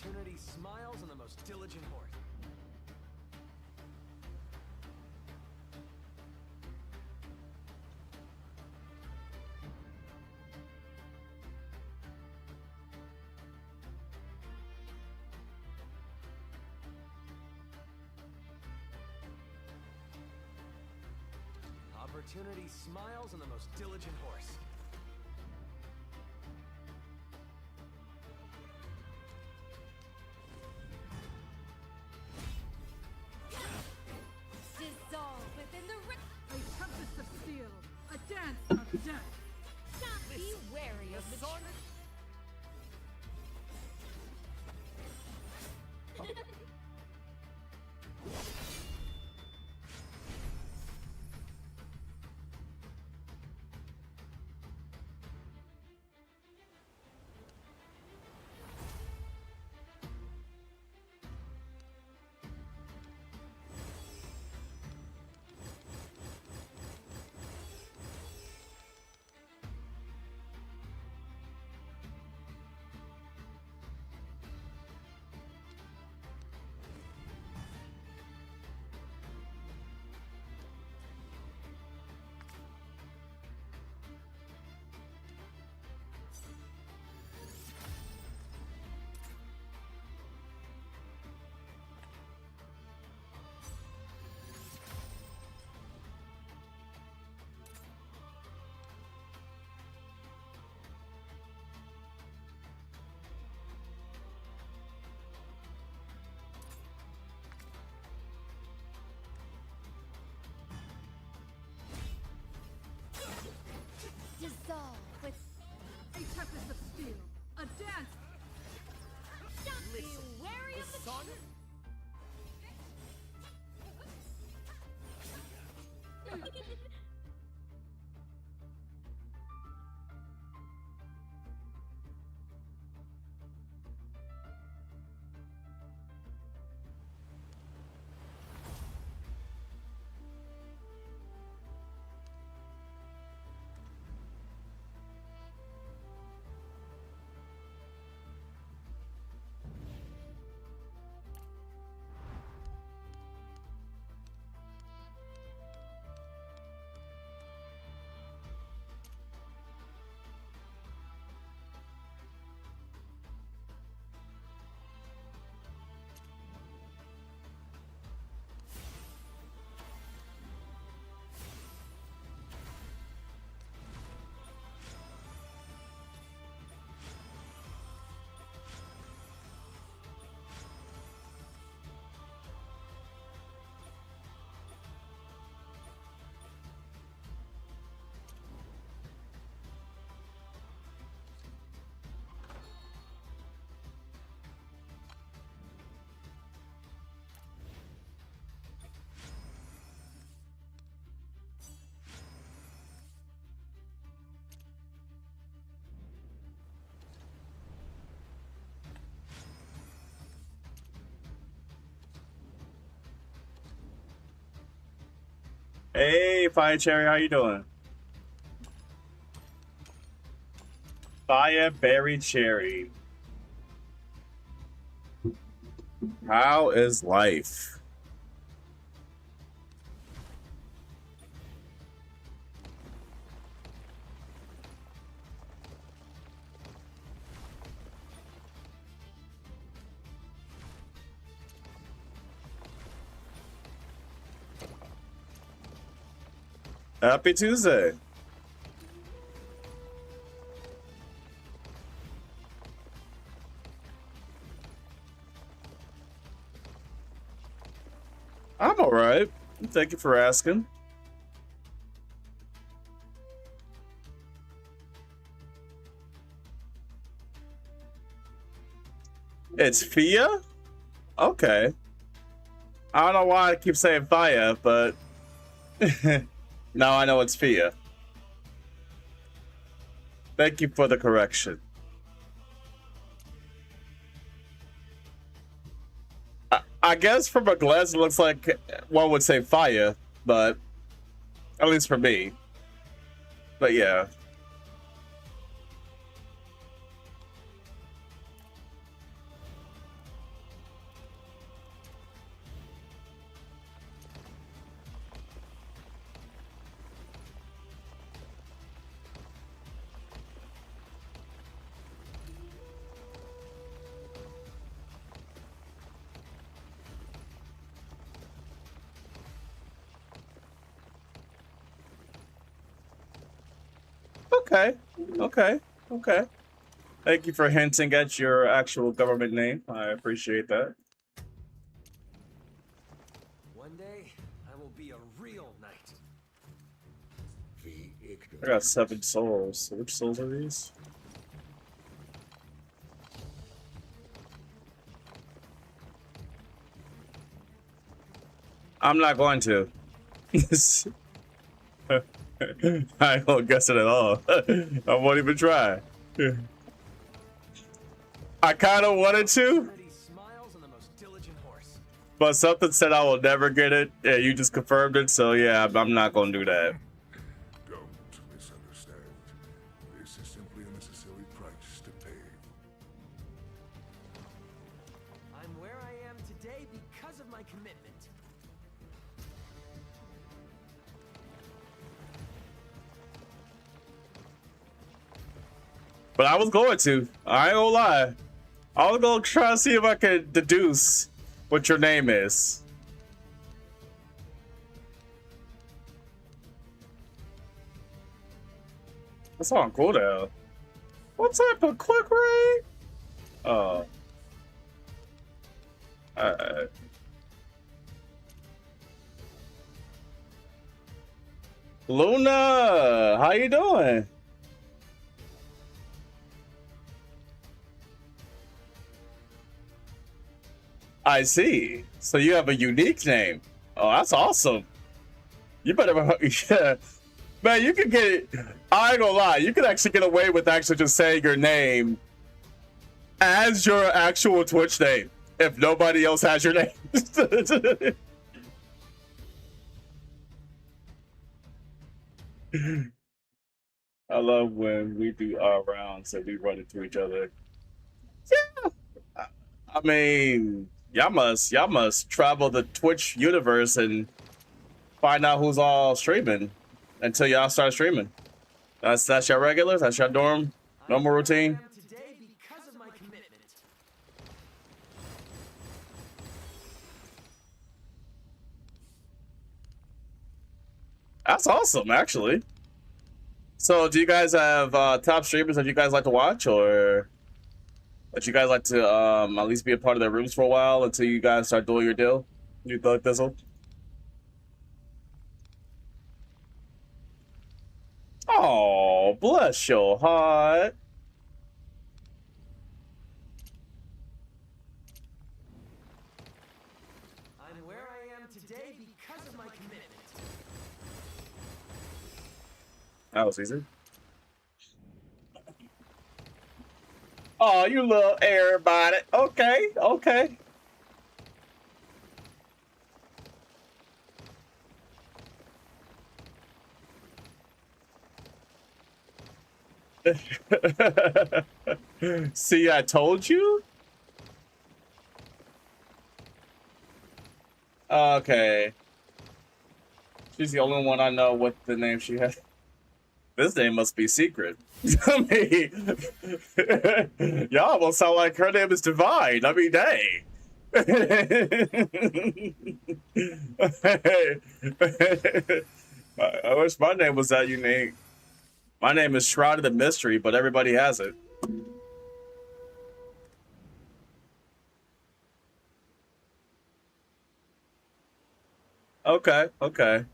Opportunity smiles on the most diligent horse. Opportunity smiles on the most diligent horse. Dissolve within the A tempest of steel, a dance of death. Be wary of the sun. Dissolve with A tempest of steel, a dance. Be wary of the sun. Hey, Fire Cherry, how you doing? Fire Berry Cherry. How is life? Happy Tuesday. I'm all right. Thank you for asking. It's Fia? Okay. I don't know why I keep saying Fia, but now I know it's Fia. Thank you for the correction. I guess from a glance, it looks like one would say fire, but at least for me. But yeah. Okay. Okay. Okay. Thank you for hinting at your actual government name. I appreciate that. One day, I will be a real knight. I got 7 souls. Which souls are these? I'm not going to. I don't guess it at all. I won't even try. I kind of wanted to, Opportunity smiles on the most diligent horse. but something said I will never get it. Yeah, you just confirmed it, so yeah, I'm not gonna do that. Don't misunderstand. This is simply a necessary price to pay. I'm where I am today because of my commitment. But I was going to. I ain't gonna lie. I was gonna try to see if I could deduce what your name is. That's on cooldown. What type of quick raid? Oh. Alright. Luna, how you doing? I see. So you have a unique name. Oh, that's awesome. You better, yeah. Man, you can get, I ain't gonna lie, you can actually get away with actually just saying your name as your actual Twitch name if nobody else has your name. I love when we do our rounds and we run into each other. Yeah. I mean, y'all must travel the Twitch universe and find out who's all streaming until y'all start streaming. That's your regulars. That's your normal routine. I am today because of my commitment. That's awesome, actually. So, do you guys have top streamers that you guys like to watch, or that you guys like to at least be a part of their rooms for a while until you guys start doing your deal? You Thug Thistle? Oh, bless your heart. I'm where I am today because of my commitment. That was easy. Oh, you love everybody. Okay, okay. See, I told you? Okay. She's the only one I know with the name she has. This name must be secret. I mean, y'all almost sound like her name is Divine. I mean, dang. I wish my name was that unique. My name is Shrouded in Mystery, but everybody has it. Okay, okay.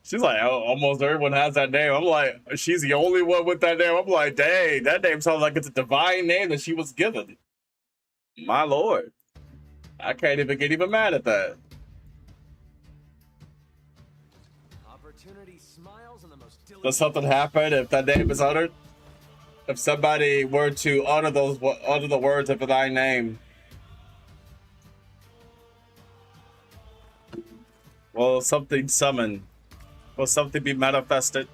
She's like, oh, almost everyone has that name. I'm like, she's the only one with that name. I'm like, dang, that name sounds like it's a divine name that she was given. My lord. I can't even get even mad at that. Opportunity smiles on the most diligent. Does something happen if that name is uttered? If somebody were to utter the words of thy name, will something summon? Will something be manifested?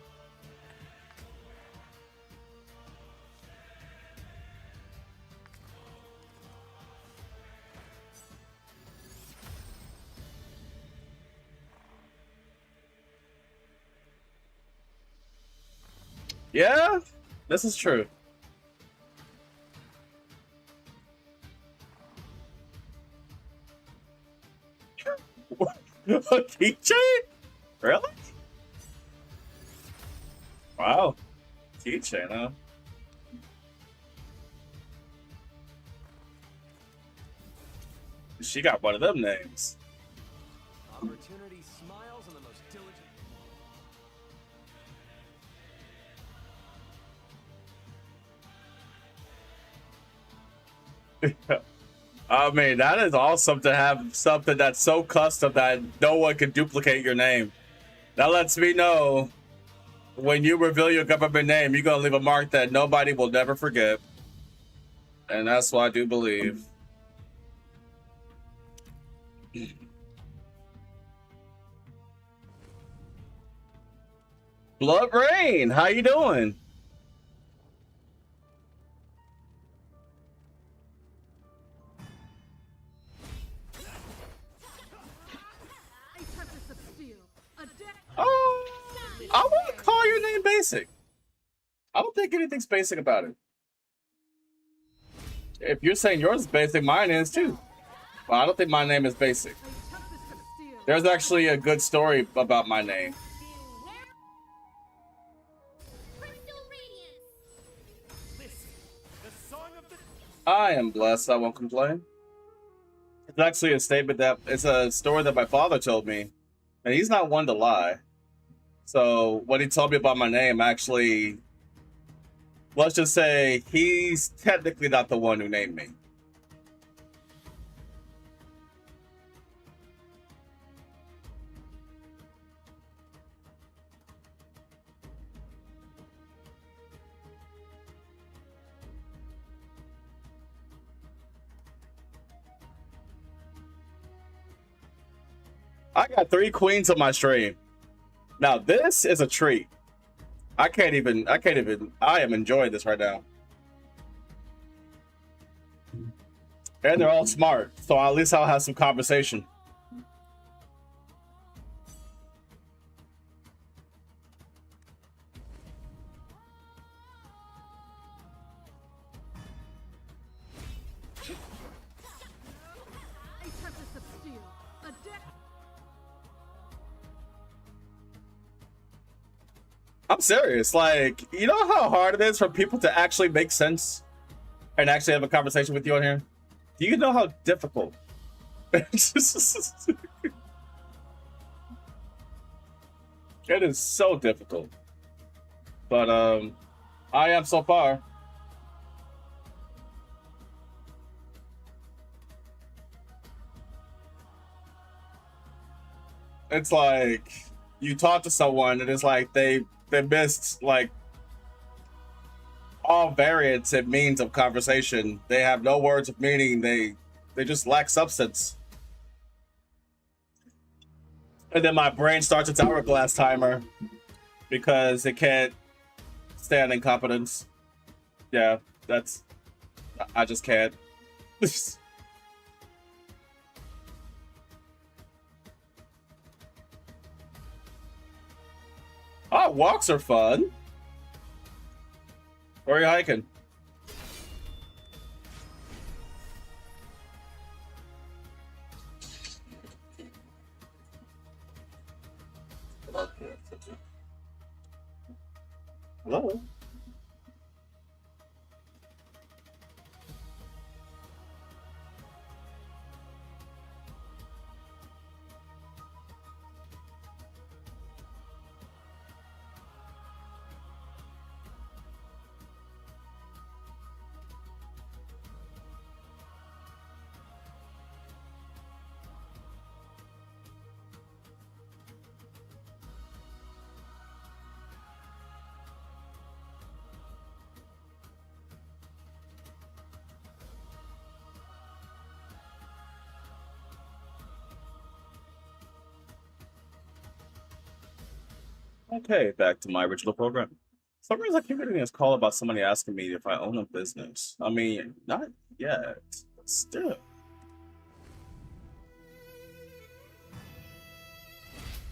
Yeah, this is true. A keychain? Really? Wow. Keychain, huh? She got one of them names. Opportunity smiles on the most diligent. I mean, that is awesome to have something that's so custom that no one can duplicate your name. That lets me know when you reveal your government name, you're going to leave a mark that nobody will never forget. And that's what I do believe. Blood Rain, how you doing? Oh, I want to call your name basic. I don't think anything's basic about it. If you're saying yours is basic, mine is too. Well, I don't think my name is basic. There's actually a good story about my name. I am blessed. I won't complain. It's actually a statement that it's a story that my father told me, and he's not one to lie. So what he told me about my name, actually, let's just say he's technically not the one who named me. I got 3 queens on my stream. Now this is a treat. I am enjoying this right now. And they're all smart, so at least I'll have some conversation. I'm serious. Like, you know how hard it is for people to actually make sense and actually have a conversation with you on here? Do you know how difficult? It is so difficult. But I am so far. It's like you talk to someone and it's like they missed like all variants and means of conversation. They have no words of meaning. They just lack substance. And then my brain starts its hourglass timer because it can't stand incompetence. Yeah, I just can't. Oh, walks are fun. Where are you hiking? Hello? Okay, back to my original program. For some reason, I keep getting this call about somebody asking me if I own a business. I mean, not yet, but still.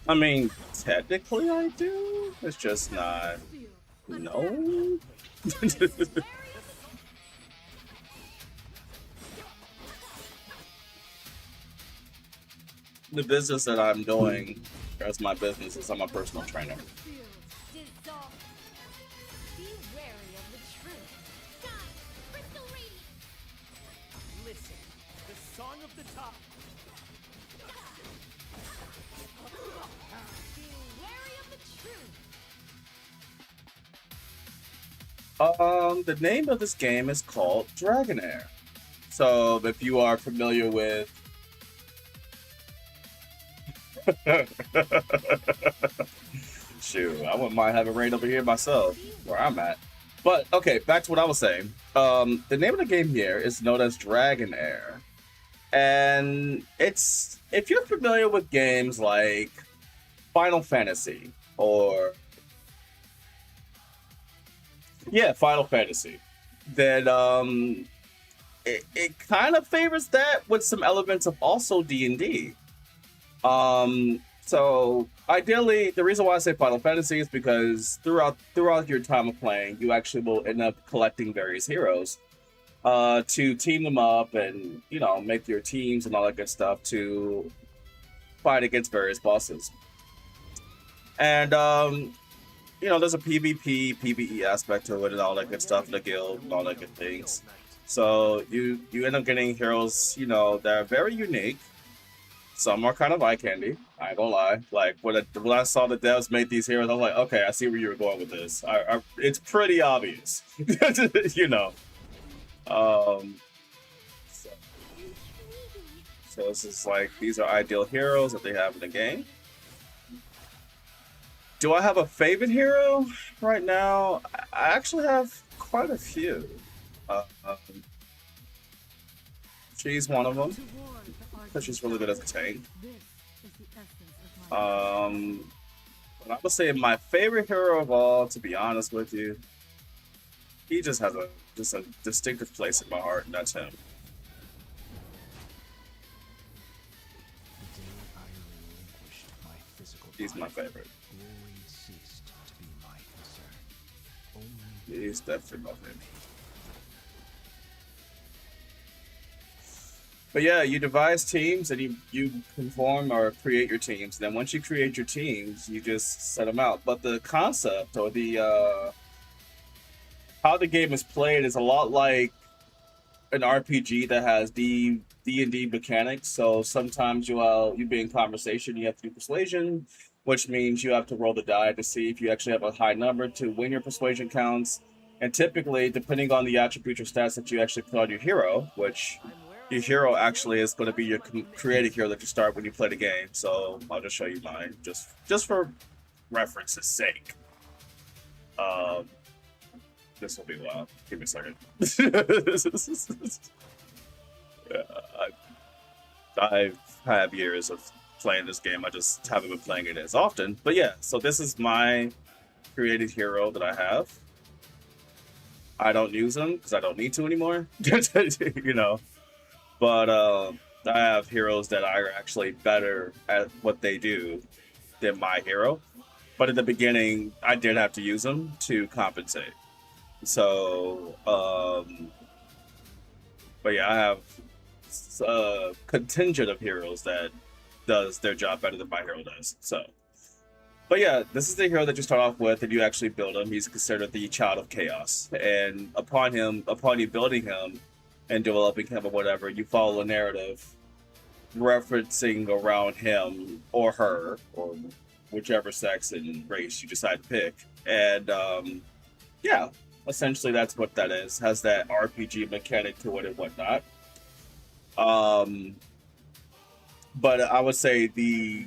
I mean, technically I do. It's just not. No. The business that I'm doing as my business is I'm a personal trainer. the top. Be wary of the truth. The name of this game is called Dragonair. So if you are familiar with shoot, I wouldn't mind having rain over here myself, where I'm at. But okay, back to what I was saying. The name of the game here is known as Dragonair. And it's, if you're familiar with games like Final Fantasy or Final Fantasy, then it kind of favors that with some elements of also D&D. So ideally, the reason why I say Final Fantasy is because throughout your time of playing, you actually will end up collecting various heroes to team them up and, you know, make your teams and all that good stuff to fight against various bosses. And you know, there's a PvP, PvE aspect to it and all that good stuff in the guild and all that good things. So you end up getting heroes, you know, that are very unique. Some are kind of eye candy, I ain't gonna lie. Like, when I saw the devs make these heroes, I'm like, okay, I see where you were going with this. It's pretty obvious, you know. So this is like, these are ideal heroes that they have in the game. Do I have a favorite hero right now? I actually have quite a few. She's one of them, because she's really good as a tank. But I would say my favorite hero of all, to be honest with you, he just has a distinctive place in my heart, and that's him. He's my favorite. He's definitely my favorite. But yeah, you devise teams and you conform or create your teams. Then once you create your teams, you just set them out. But the concept or the how the game is played is a lot like an RPG that has D&D mechanics. So sometimes you be in conversation, you have to do persuasion, which means you have to roll the die to see if you actually have a high number to win your persuasion counts. And typically, depending on the attributes or stats that you actually put on your hero, which your hero actually is going to be your created hero that you start when you play the game. So I'll just show you mine, just for reference's sake. This will be wild. Give me a second. I have years of playing this game. I just haven't been playing it as often. But yeah, so this is my created hero that I have. I don't use them because I don't need to anymore. You know. But I have heroes that are actually better at what they do than my hero. But at the beginning, I did have to use them to compensate. So, but yeah, I have a contingent of heroes that does their job better than my hero does. So, but yeah, this is the hero that you start off with, and you actually build him. He's considered the child of chaos, and upon you building him and developing him or whatever, you follow a narrative referencing around him or her or whichever sex and race you decide to pick. And yeah, essentially that's what that is. Has that RPG mechanic to it and whatnot. But I would say the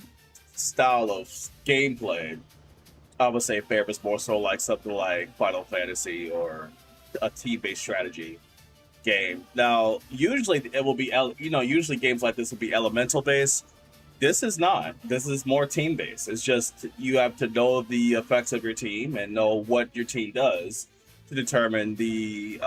style of gameplay, I would say favors more so like something like Final Fantasy or a team-based strategy game. Now, usually it will be, usually games like this will be elemental based. This is not. This is more team based. It's just you have to know the effects of your team and know what your team does to determine the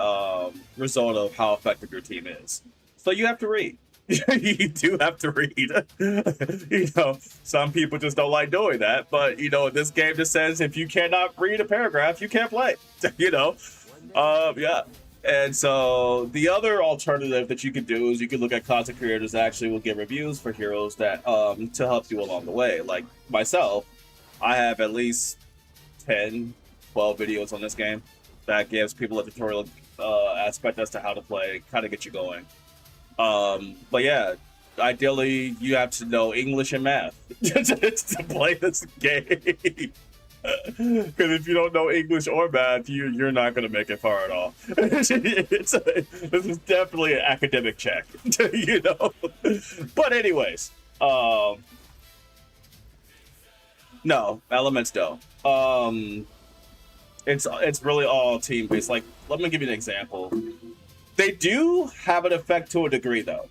result of how effective your team is. So you have to read. You do have to read. You know, some people just don't like doing that, but you know, this game just says if you cannot read a paragraph, you can't play. You know, yeah. And so the other alternative that you could do is you could look at content creators that actually will give reviews for heroes that to help you along the way. Like myself, I have at least 10, 12 videos on this game that gives people a tutorial aspect as to how to play, kind of get you going. But yeah, ideally, you have to know English and math to play this game. Because if you don't know English or math, you're not going to make it far at all. This is definitely an academic check, you know. But anyways, no, Elements no. It's really all team based. Like, let me give you an example. They do have an effect to a degree, though.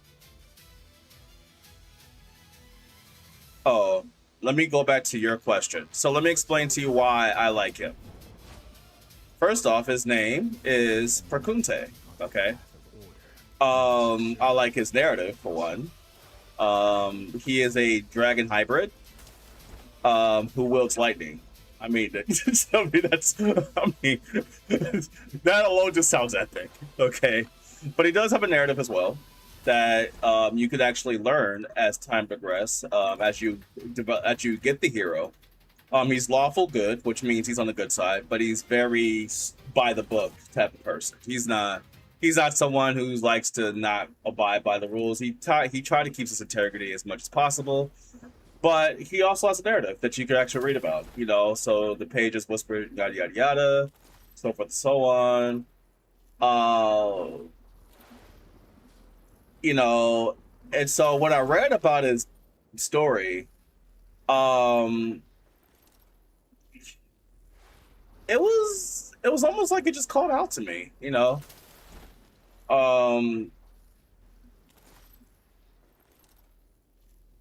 Oh, let me go back to your question. So let me explain to you why I like him. First off, his name is Perkunte. Okay. I like his narrative for one. He is a dragon hybrid who wields lightning. I mean, that alone just sounds epic. Okay, but he does have a narrative as well that you could actually learn as time progresses, as you get the hero. He's lawful good, which means he's on the good side, but he's very by the book type of person. He's not someone who likes to not abide by the rules. He tried to keep his integrity as much as possible, but he also has a narrative that you can actually read about. You know, so the pages whisper yada yada yada, so forth and so on. You know, and so when I read about his story, it was almost like it just called out to me, you know.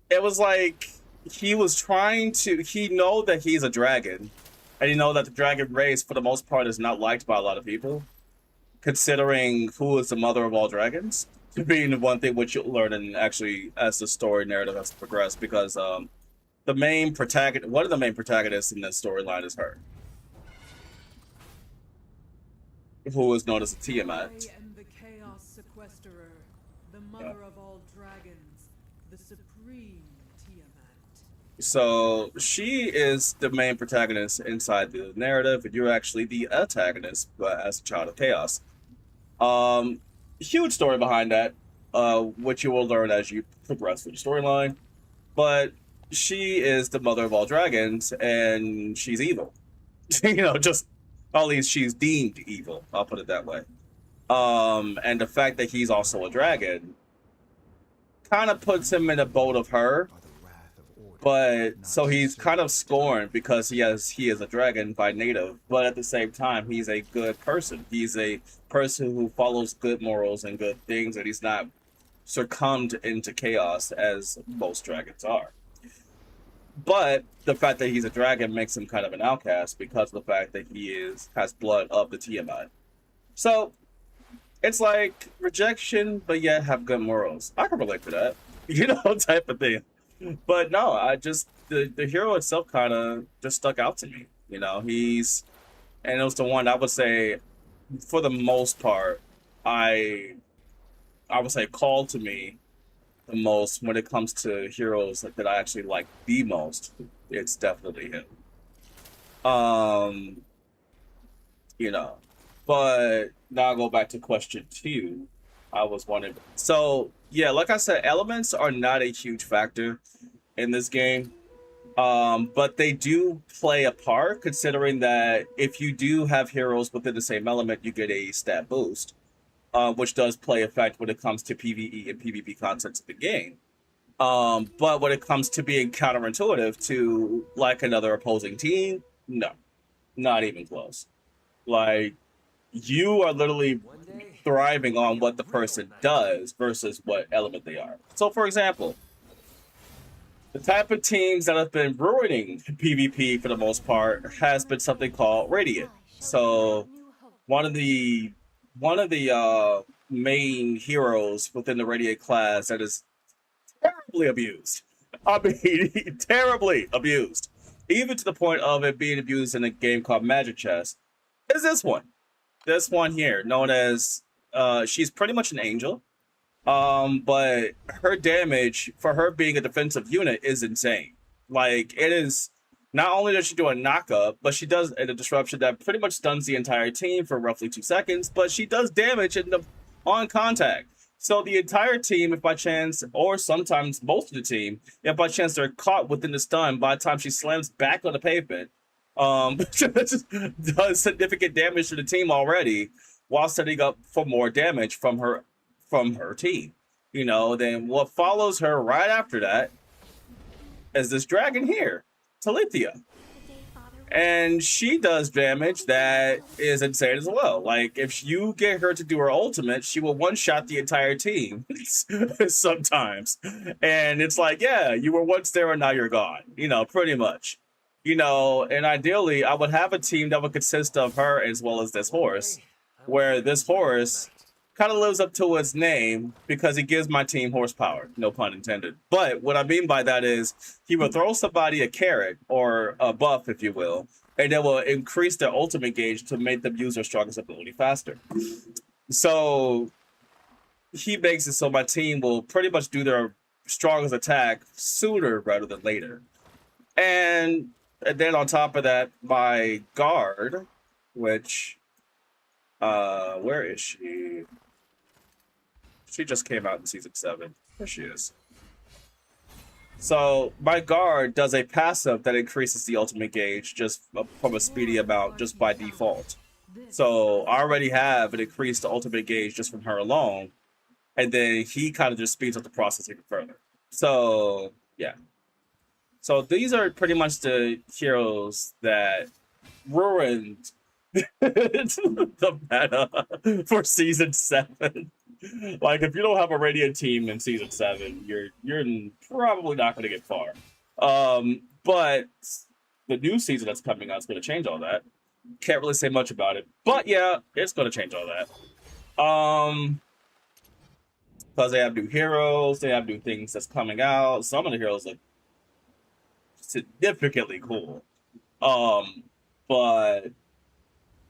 It was like he know that he's a dragon, and you know that the dragon race for the most part is not liked by a lot of people, considering who is the mother of all dragons, being the one thing which you'll learn and actually as the story narrative has progressed, because one of the main protagonists in this storyline is her, who is known as the Tiamat. I am the Chaos Sequesterer, the mother of all dragons, the supreme Tiamat. So she is the main protagonist inside the narrative, and you're actually the antagonist, but as a child of chaos. Huge story behind that, which you will learn as you progress through the storyline. But she is the mother of all dragons, and she's evil. You know, just at least she's deemed evil. I'll put it that way. And the fact that he's also a dragon kind of puts him in a boat of her. But so he's kind of scorned because he is a dragon by native, but at the same time he's a good person. He's a person who follows good morals and good things, and he's not succumbed into chaos as most dragons are. But the fact that he's a dragon makes him kind of an outcast because of the fact that he has blood of the Tiamat. So it's like rejection, but yet have good morals. I can relate to that, you know, type of thing. But no, the hero itself kind of just stuck out to me. You know, and it was the one I would say, for the most part, I would say called to me the most when it comes to heroes that I actually like the most. It's definitely him. You know, but now I'll go back to question 2. I was wondering. So yeah, like I said, elements are not a huge factor in this game, but they do play a part, considering that if you do have heroes within the same element, you get a stat boost, which does play effect when it comes to PvE and PvP concepts of the game. But when it comes to being counterintuitive to like another opposing team, no, not even close. Like, you are literally thriving on what the person does versus what element they are. So, for example, the type of teams that have been ruining PvP for the most part has been something called Radiant. So, one of the main heroes within the Radiant class that is terribly abused. I mean, terribly abused, even to the point of it being abused in a game called Magic Chess, is this one. This one here, known as, she's pretty much an angel, but her damage, for her being a defensive unit, is insane. Like, it is, not only does she do a knockup, but she does a disruption that pretty much stuns the entire team for roughly 2 seconds, but she does damage on contact. So the entire team, if by chance, or sometimes most of the team, if by chance they're caught within the stun, by the time she slams back on the pavement, does significant damage to the team already, while setting up for more damage from her team. You know, then what follows her right after that is this dragon here, Talithia. And she does damage that is insane as well. Like, if you get her to do her ultimate, she will one-shot the entire team sometimes. And it's like, yeah, you were once there and now you're gone. You know, pretty much. You know, and ideally, I would have a team that would consist of her as well as this horse, where this horse kind of lives up to its name because he gives my team horsepower, no pun intended. But what I mean by that is he will throw somebody a carrot or a buff, if you will, and that will increase their ultimate gauge to make them use their strongest ability faster. So he makes it so my team will pretty much do their strongest attack sooner rather than later. And then on top of that, my guard, which, where is she? She just came out in season 7. There she is. So my guard does a passive that increases the ultimate gauge just from a speedy amount just by default. So I already have an increased ultimate gauge just from her alone. And then he kind of just speeds up the process even further. So yeah. So these are pretty much the heroes that ruined the meta for season 7. Like, if you don't have a Radiant team in season 7, you're probably not going to get far. But the new season that's coming out is going to change all that. Can't really say much about it, but yeah, it's going to change all that. Because they have new heroes, they have new things that's coming out. Some of the heroes look significantly cool. But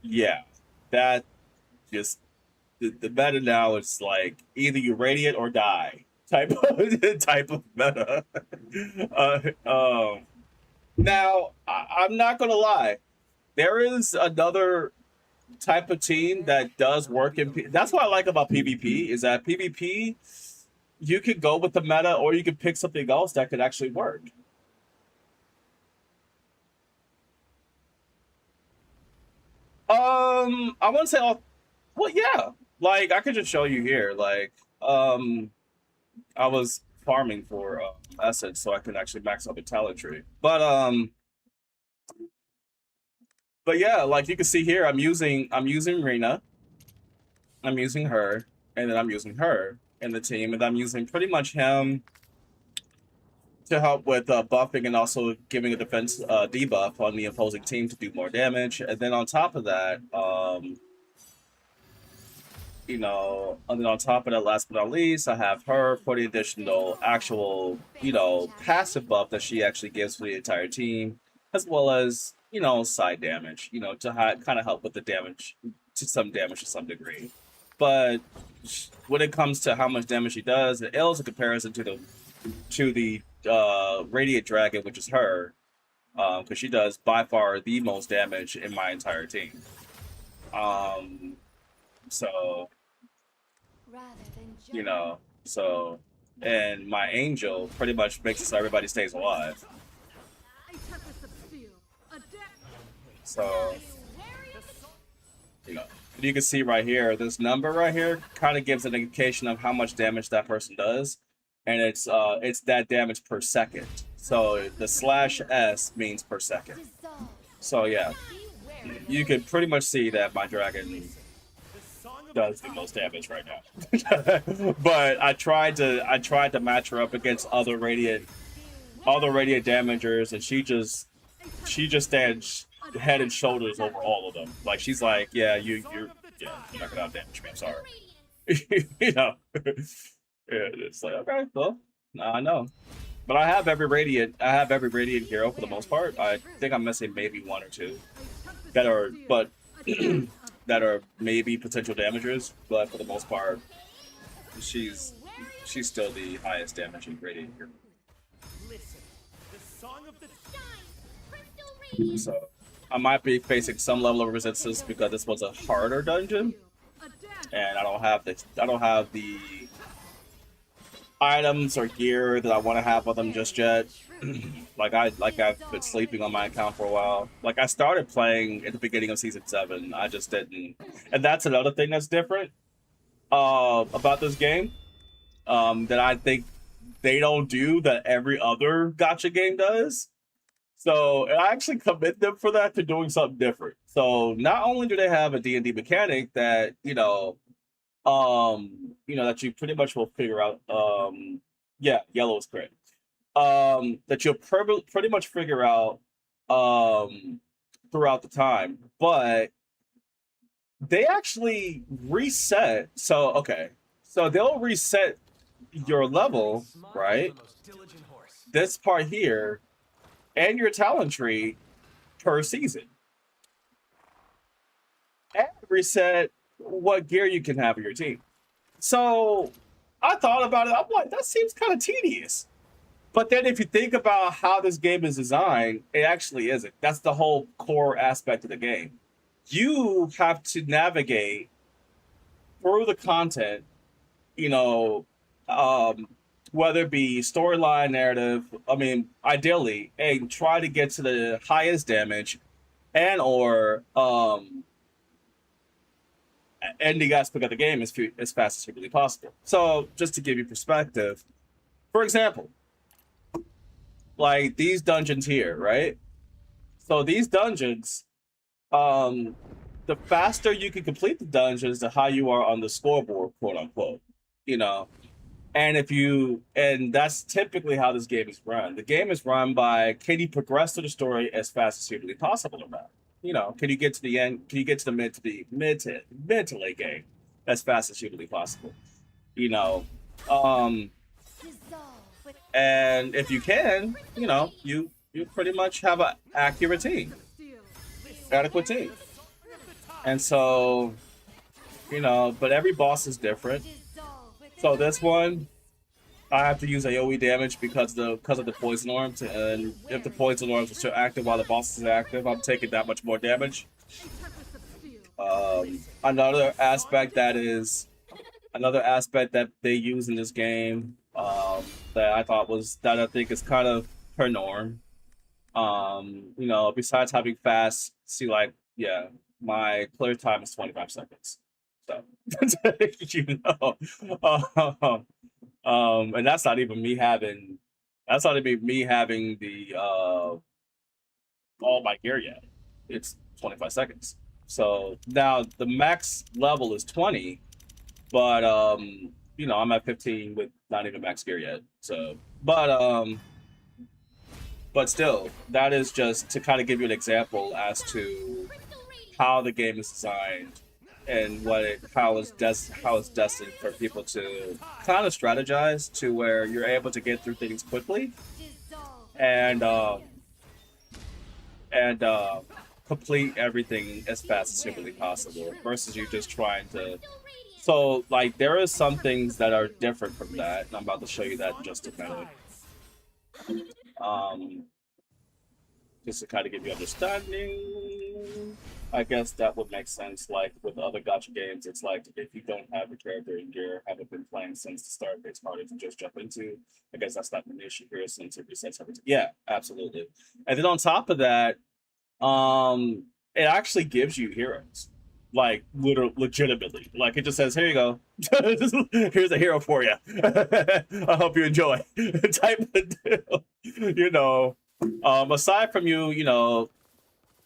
yeah, that just the meta now is like either you radiant or die type of meta. Now I'm not gonna lie, there is another type of team that does work in that's what I like about PvP is that PvP you could go with the meta or you could pick something else that could actually work. I wouldn't say all. Well, yeah. Like I could just show you here. Like, I was farming for assets so I can actually max out the talent tree. But yeah, like you can see here, I'm using Rena, I'm using her, and then I'm using her in the team, and I'm using pretty much him to help with buffing and also giving a defense debuff on the opposing team to do more damage. And then on top of that, you know, and then on top of that, last but not least, I have her for the additional actual, you know, passive buff that she actually gives for the entire team, as well as, you know, side damage, you know, to kind of help with the damage, to some degree. But when it comes to how much damage she does, it is a comparison to the Radiant Dragon, which is her, because she does by far the most damage in my entire team. So, you know, so, and my Angel pretty much makes it so everybody stays alive. So, you know, you can see right here, this number right here kind of gives an indication of how much damage that person does. And it's that damage per second. So the /S means per second. So yeah, you can pretty much see that my dragon does the most damage right now. But I tried to match her up against other radiant damagers, and she just stands head and shoulders over all of them. Like she's like, yeah, you're not gonna outdamage me. I'm sorry. You know. Yeah, it's like, okay, well, I know. But I have every radiant hero for the most part. I think I'm missing maybe one or two that are that are maybe potential damagers, but for the most part, she's still the highest damaging radiant hero. So I might be facing some level of resistance because this was a harder dungeon, and I don't have the items or gear that I want to have with them just yet. I've been sleeping on my account for a while. Like I started playing at the beginning of season 7. I just didn't, and that's another thing that's different about this game that I think they don't do that every other gacha game does. So I actually commend them for that, to doing something different. So not only do they have a D&D mechanic that that you pretty much will figure out. Yeah, yellow is correct. That you'll pretty much figure out throughout the time, but they actually reset. So okay, so they'll reset your level, right? This part here, and your talent tree per season, and reset what gear you can have in your team. So I thought about it. I'm like, that seems kind of tedious. But then if you think about how this game is designed, it actually isn't. That's the whole core aspect of the game. You have to navigate through the content, whether it be storyline, narrative, I mean, ideally, and try to get to the highest damage and or ending aspect of the game as fast as humanly possible. So just to give you perspective, for example, like these dungeons here, right? So these dungeons, the faster you can complete the dungeons, the higher you are on the scoreboard, quote unquote. And that's typically how this game is run. The game is run by, can you progress to the story as fast as humanly possible or not? Can you get to the end? Can you get to the mid to late game as fast as humanly possible? And if you can, you pretty much have an accurate team, adequate team. And so, but every boss is different. So this one, I have to use AoE damage because of the poison orbs, and if the poison orbs are still active while the boss is active, I'm taking that much more damage. Another aspect that they use in this game that I think is kind of per norm. Besides having fast, my clear time is 25 seconds. So and that's not even me having the all my gear yet. It's 25 seconds. So now the max level is 20, but I'm at 15 with not even max gear yet. So but still, that is just to kind of give you an example as to how the game is designed and how it's destined for people to kind of strategize to where you're able to get through things quickly and complete everything as fast as humanly possible versus you just trying to. So like there is some things that are different from that, and I'm about to show you that in just a minute. Just to kind of give you understanding. I guess that would make sense. Like with other gacha games, it's like if you don't have a character in gear, haven't been playing since the start, it's harder to just jump into. I guess that's not an issue here since it resets everything. Yeah, absolutely. And then on top of that, it actually gives you heroes, like legitimately. Like it just says, "Here you go. Here's a hero for you. I hope you enjoy." Type of deal. Aside from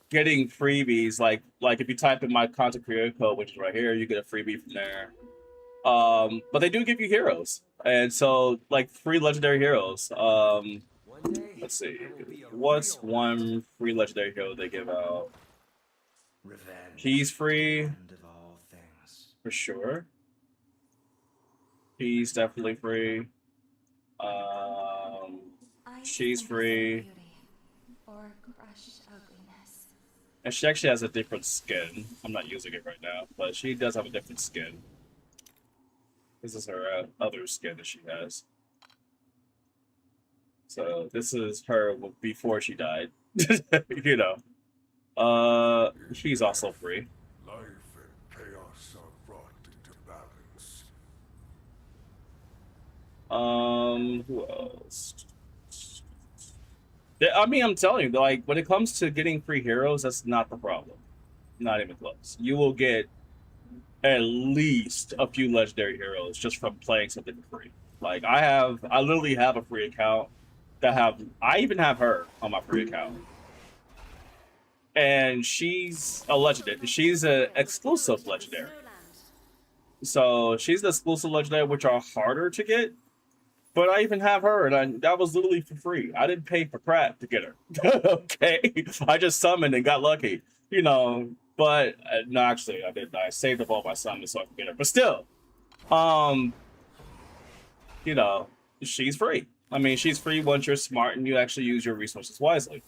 getting freebies, like if you type in my content creator code, which is right here, you get a freebie from there. But they do give you heroes, and so like free legendary heroes. Let's see, what's one free legendary hero they give out? He's free for sure. He's definitely free. She's free. And she actually has a different skin. I'm not using it right now, but she does have a different skin. This is her other skin that she has. So this is her before she died. She's also free. Life and chaos are brought into balance. Who else? I mean, I'm telling you, like, when it comes to getting free heroes, that's not the problem. Not even close. You will get at least a few legendary heroes just from playing something for free. Like, I literally have a free account I even have her on my free account. And she's a legendary. She's an exclusive legendary. So she's the exclusive legendary, which are harder to get. But I even have her, and that was literally for free. I didn't pay for crap to get her. Okay, I just summoned and got lucky, you know. But no, actually, I didn't. I saved up all my summons so I could get her. But still, you know, she's free. I mean, she's free once you're smart and you actually use your resources wisely.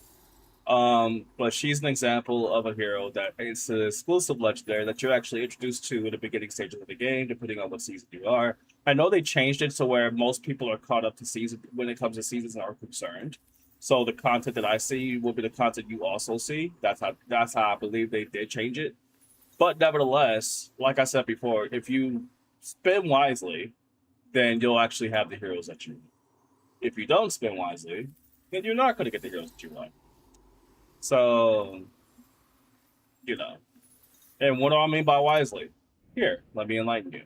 But she's an example of a hero that it's an exclusive legendary that you're actually introduced to in the beginning stages of the game, depending on what season you are. I know they changed it to where most people are caught up to season when it comes to seasons and are concerned. So the content that I see will be the content you also see. That's how I believe they did change it. But nevertheless, like I said before, if you spend wisely, then you'll actually have the heroes that you need. If you don't spend wisely, then you're not going to get the heroes that you want. So, you know. And what do I mean by wisely? Here, let me enlighten you.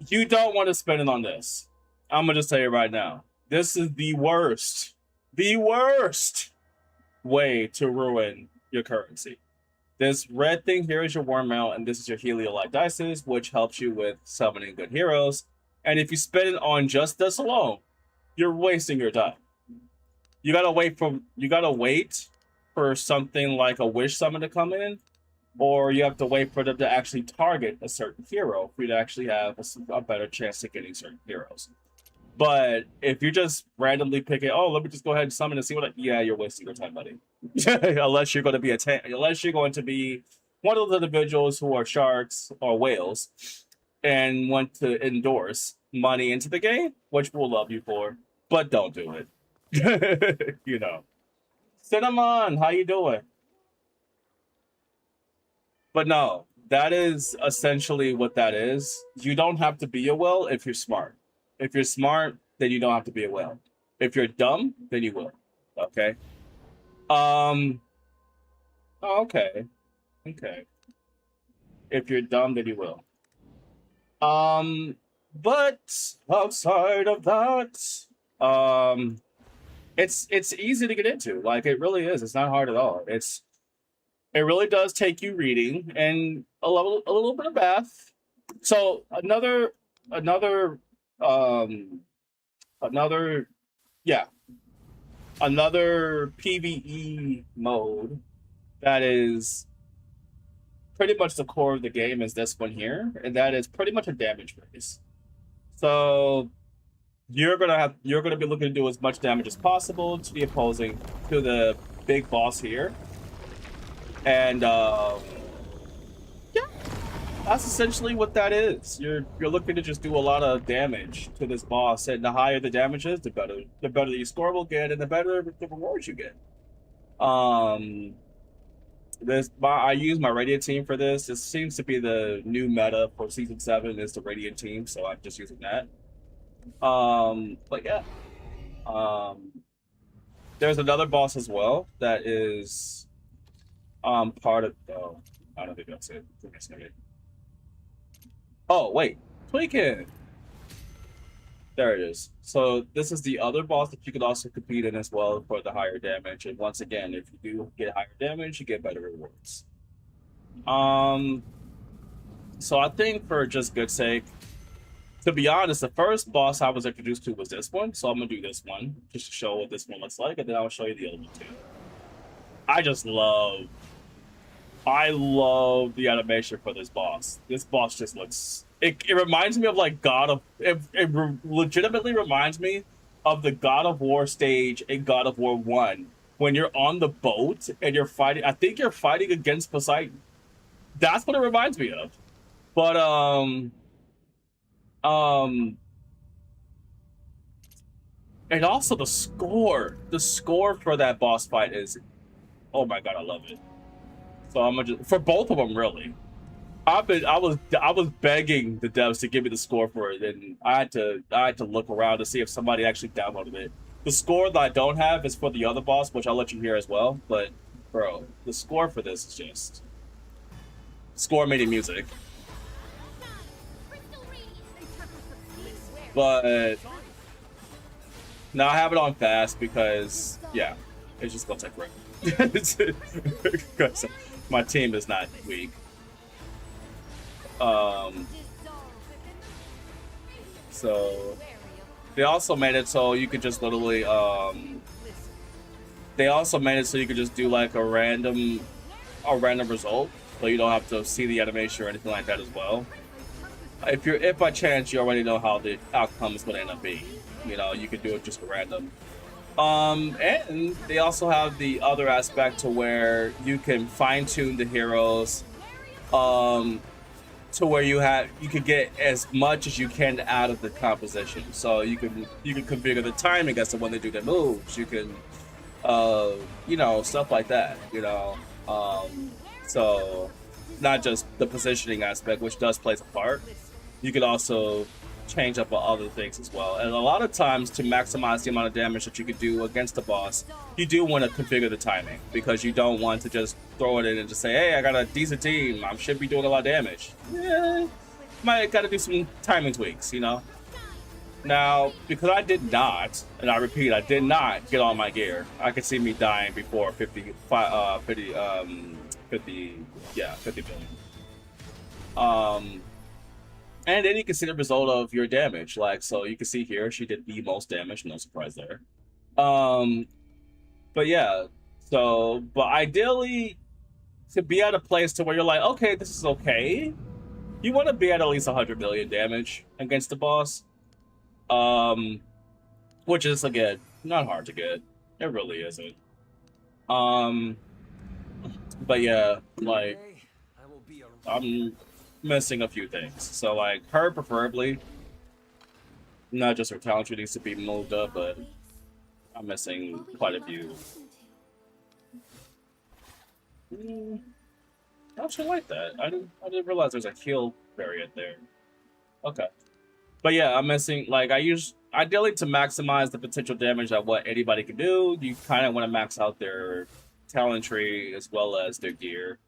You don't want to spend it on this. I'm going to just tell you right now. This is the worst way to ruin your currency. This red thing here is your Worm Mount, and this is your Heliolite Dices, which helps you with summoning good heroes. And if you spend it on just this alone, you're wasting your time. You gotta wait for something like a wish summon to come in, or you have to wait for them to actually target a certain hero for you to actually have a better chance of getting certain heroes. But if you just randomly pick it, oh, let me just go ahead and summon and see yeah, you're wasting your time, buddy. Unless you're going to be one of those individuals who are sharks or whales and want to endorse money into the game, which we'll love you for, but don't do it. You know. Cinnamon, how you doing? But no, that is essentially what that is. You don't have to be a whale if you're smart. If you're smart, then you don't have to be a whale. If you're dumb, then you will. Okay. Okay. If you're dumb, then you will. But outside of that, it's easy to get into. Like, it really is. It's not hard at all. It really does take you reading and a little bit of math. So another PvE mode that is pretty much the core of the game is this one here, and that is pretty much a damage race. So you're gonna be looking to do as much damage as possible to the big boss here, and that's essentially what that is. You're looking to just do a lot of damage to this boss, and the higher the damage is, the better the score will get, and the better the rewards you get. I use my Radiant team for this. This seems to be the new meta for Season 7 is the Radiant team, so I'm just using that. But yeah. There's another boss as well that is part of I don't think that's it. Oh, wait. Tweaking! There it is. So this is the other boss that you could also compete in as well for the higher damage. And once again, if you do get higher damage, you get better rewards. So I think for just good sake, to be honest, the first boss I was introduced to was this one. So I'm going to do this one just to show what this one looks like. And then I'll show you the other one too. I love the animation for this boss. This boss just looks... It reminds me of like it legitimately reminds me of the God of War stage in God of War 1. When you're on the boat and you're fighting... I think you're fighting against Poseidon. That's what it reminds me of. But, and also the score. The score for that boss fight is... Oh my god, I love it. So I'm gonna just, for both of them, really. I was begging the devs to give me the score for it, and I had to look around to see if somebody actually downloaded it. The score that I don't have is for the other boss, which I'll let you hear as well. But bro, the score for this is just score meaning music. But now I have it on fast because yeah, it's just gonna take forever. Because my team is not weak. So they also made it so you could just literally they also made it so you could just do like a random result, so you don't have to see the animation or anything like that as well. If by chance you already know how the outcome is going to end up being, you know, you could do it just random. And they also have the other aspect to where you can fine tune the heroes, to where you could get as much as you can out of the composition. So you can configure the timing as to when they do their moves. You can, you know, stuff like that. You know, so not just the positioning aspect, which does play a part. You could also change up other things as well. And a lot of times, to maximize the amount of damage that you could do against the boss, you do want to configure the timing, because you don't want to just throw it in and just say, hey, I got a decent team, I should be doing a lot of damage. Yeah, might gotta do some timing tweaks, you know? Now, because I did not, and I repeat, I did not get all my gear, I could see me dying before 50 billion. And then you can see the result of your damage. Like, so you can see here, she did the most damage, no surprise there. But yeah, so, but ideally, to be at a place to where you're like, okay, this is okay. You want to be at least 100 million damage against the boss. Which is, again, not hard to get. It really isn't. But yeah, like, I'm missing a few things. So, like, her preferably, not just her talent tree needs to be moved up, but I'm missing quite a few. I actually like that. I didn't realize there's a heal variant there. Okay. But yeah, I'm missing, like, ideally, to maximize the potential damage that what anybody can do, you kind of want to max out their talent tree as well as their gear.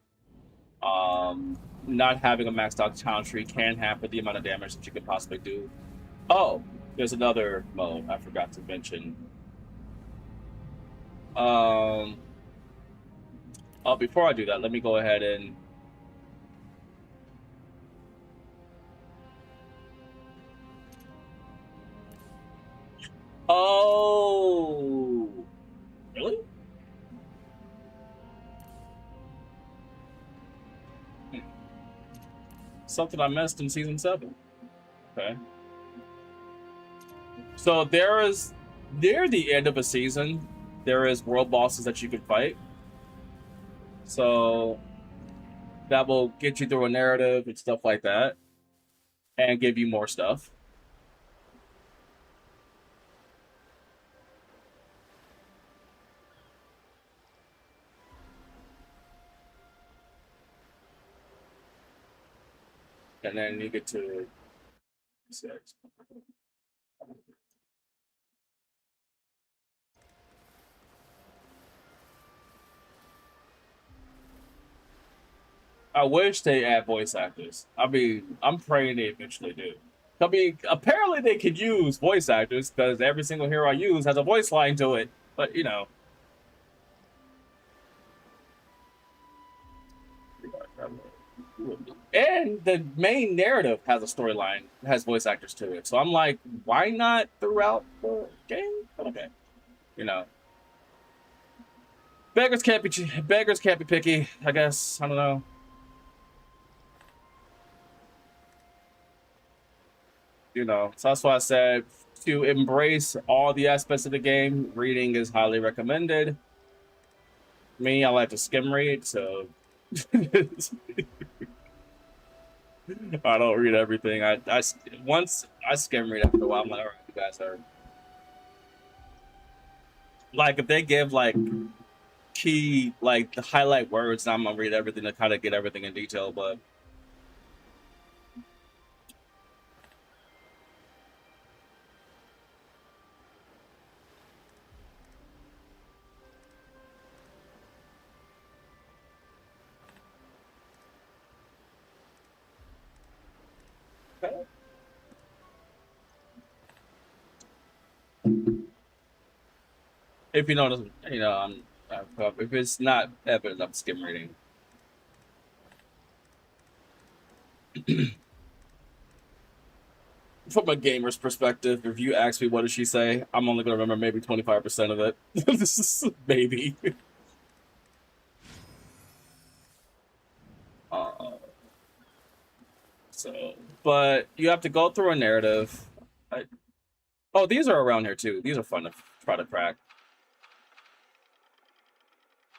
Not having a maxed out talent tree can hamper the amount of damage that you could possibly do. Oh, there's another mode I forgot to mention. Oh, before I do that, let me go ahead and oh, really? Something I missed in season 7. Okay. So there is, near the end of a season, there is world bosses that you can fight. So that will get you through a narrative and stuff like that, and give you more stuff. And then you get to 6. I wish they add voice actors. I mean, I'm praying they eventually do. I mean, apparently they could use voice actors because every single hero I use has a voice line to it. But, you know. And the main narrative has a storyline, has voice actors to it. So I'm like, why not throughout the game? But okay, you know, beggars can't be picky, I guess. I don't know. You know, so that's why I said to embrace all the aspects of the game, reading is highly recommended. Me, I like to skim read, so I don't read everything. Once I skim read after a while, I'm like, all right, you guys are like, if they give like key, like the highlight words, I'm gonna read everything to kind of get everything in detail. But If you notice, if it's not evident, I'm skim reading. From a gamer's perspective, if you ask me what did she say, I'm only gonna remember maybe 25% of it. This is maybe. Uh, so, but you have to go through a narrative. Oh, these are around here too. These are fun to try to crack.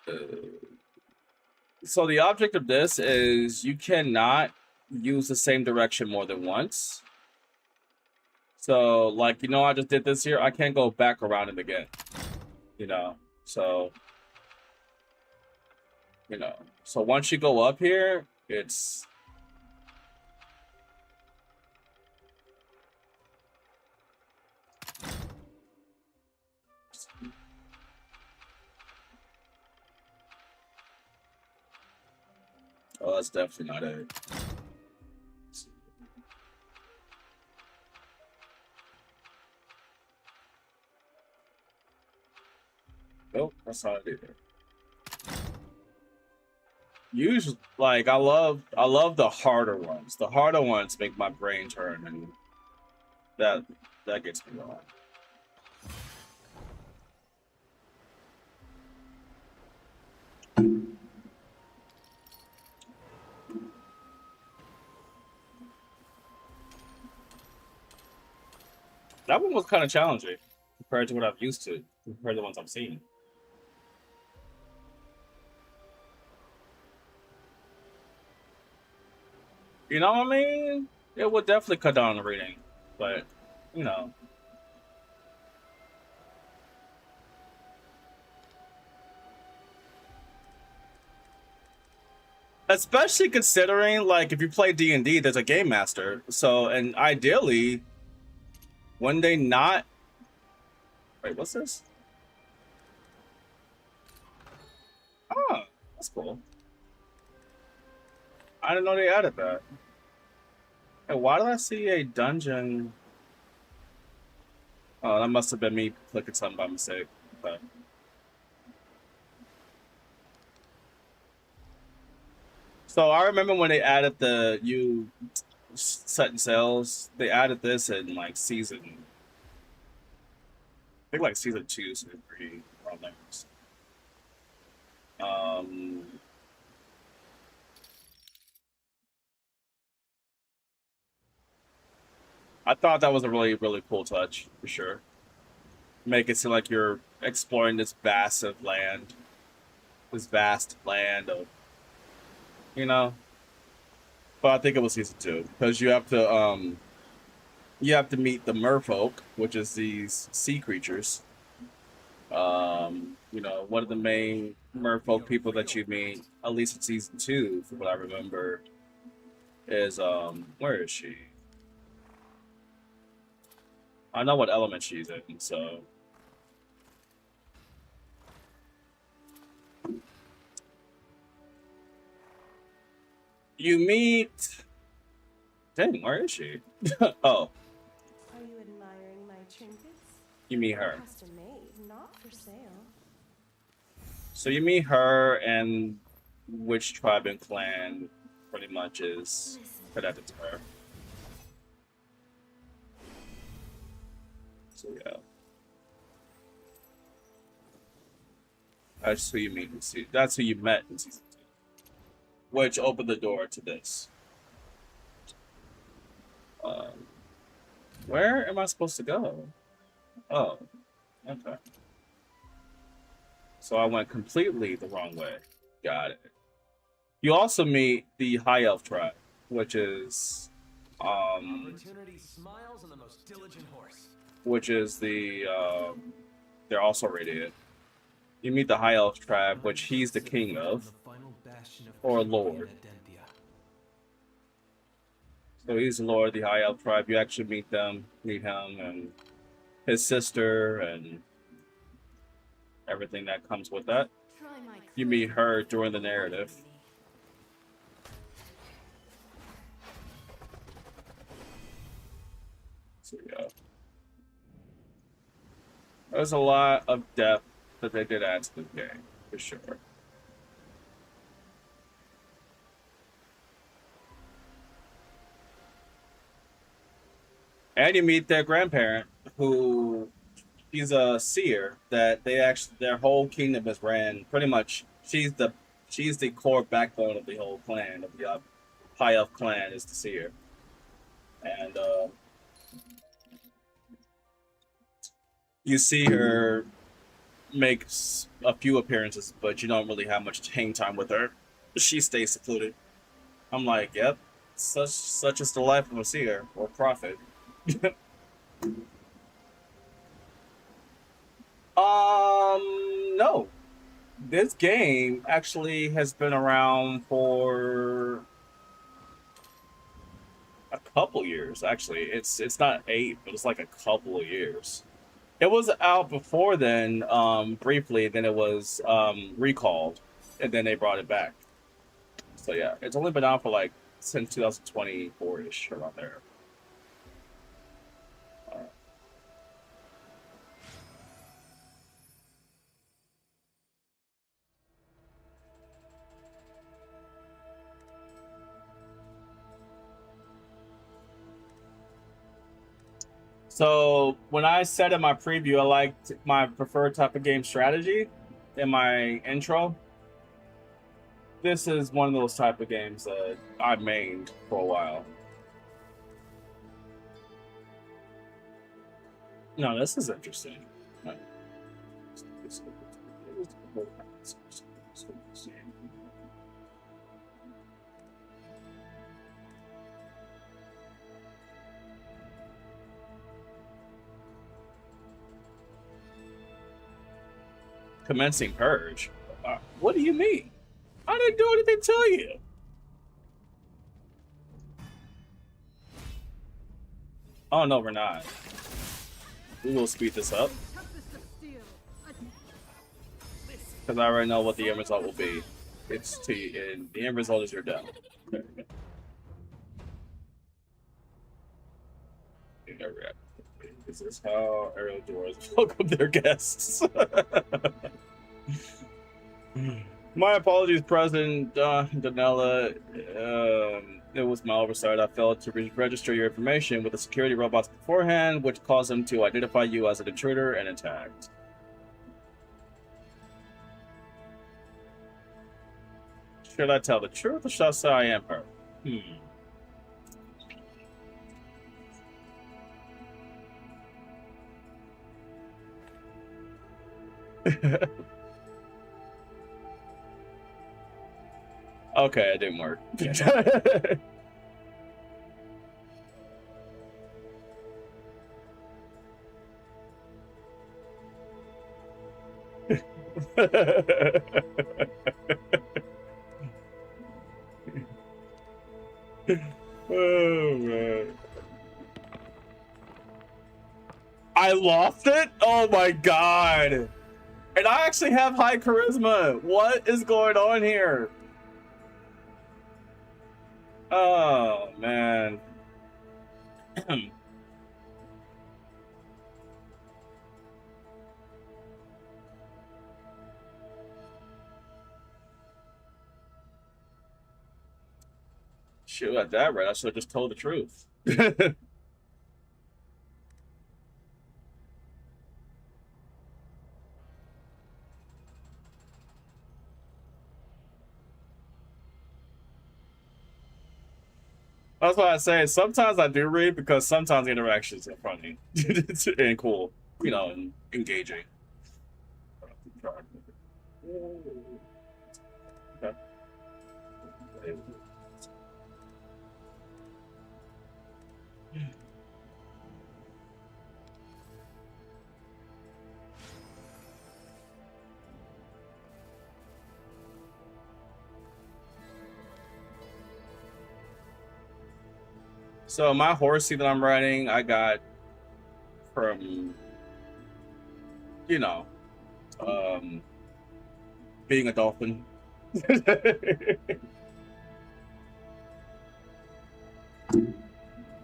Uh, so the object of this is you cannot use the same direction more than once. So, like, I just did this here. I can't go back around it again. So, so once you go up here, it's... Oh, that's definitely not it. Nope, that's not it either. Usually, like, I love the harder ones. The harder ones make my brain turn, and that gets me going. That one was kind of challenging compared to what I'm used to, compared to the ones I've seen. You know what I mean? It would definitely cut down the reading, but especially considering, like, if you play D&D, there's a game master. So, and ideally, when they not... Wait, what's this? Oh, that's cool. I didn't know they added that. Hey, why did I see a dungeon? Oh, that must have been me clicking something by mistake. Okay. So I remember when they added you setting sails, they added this in like season, I think like season 2, season 3, around there. I thought that was a really, really cool touch for sure. Make it seem like you're exploring this vast land of, But I think it was season 2 because you have to meet the merfolk, which is these sea creatures. One of the main merfolk people that you meet, at least in season 2, from what I remember, is where is she? I know what element she's in, so you meet. Dang, where is she? Oh. Are you admiring my trinkets? You meet her. Custom made, not for sale. So you meet her, and which tribe and clan pretty much is connected to her. So yeah. That's who you meet in season. That's who you met in season 2, which opened the door to this. Where am I supposed to go? Oh, okay. So I went completely the wrong way. Got it. You also meet the High Elf tribe, which is Opportunity smiles on the most diligent horse. Which is they're also radiant. You meet the High Elf tribe, which he's the king of, or lord. So he's the lord of the High Elf tribe. You actually meet him, and his sister, and everything that comes with that. You meet her during the narrative. So yeah. There's a lot of depth that they did add to the game, for sure. And you meet their grandparent, who she's a seer. That they actually their whole kingdom is ran pretty much. She's the core backbone of the whole clan of the High Elf clan is the seer, and you see her make a few appearances, but you don't really have much hang time with her. She stays secluded. I'm like, yep, such is the life of a seer or prophet. No. This game actually has been around for a couple years. Actually, it's not 8, but it's like a couple of years. It was out before then, briefly. Then it was recalled, and then they brought it back. So yeah, it's only been out for like since 2024-ish, around there. So when I said in my preview, I liked my preferred type of game strategy in my intro. This is one of those type of games that I mained for a while. No, this is interesting. Commencing purge? What do you mean? I didn't do anything to you. Oh no, we're not. We will speed this up. Because I already know what the end result will be. It's T, and the end result is you're done. This is how aerial doors welcome their guests. My apologies, President Danella. It was my oversight. I failed to register your information with the security robots beforehand, which caused them to identify you as an intruder and attacked. Should I tell the truth or should I say I am her? Okay, it didn't work. Oh man. I lost it? Oh my god. And I actually have high charisma. What is going on here? Oh man. Shoot, at that rate, I should have just told the truth. That's why I say sometimes I do read because sometimes the interactions are funny and cool, you know, and engaging. Okay. So my horsey that I'm riding, I got from, you know, being a dolphin.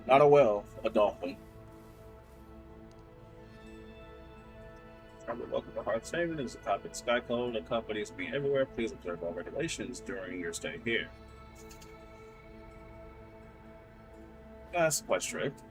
Not a whale, a dolphin. Department. Welcome to Hearth's Haven. This is a topic Sky Code. The companies be everywhere. Please observe all regulations during your stay here. That's quite strict.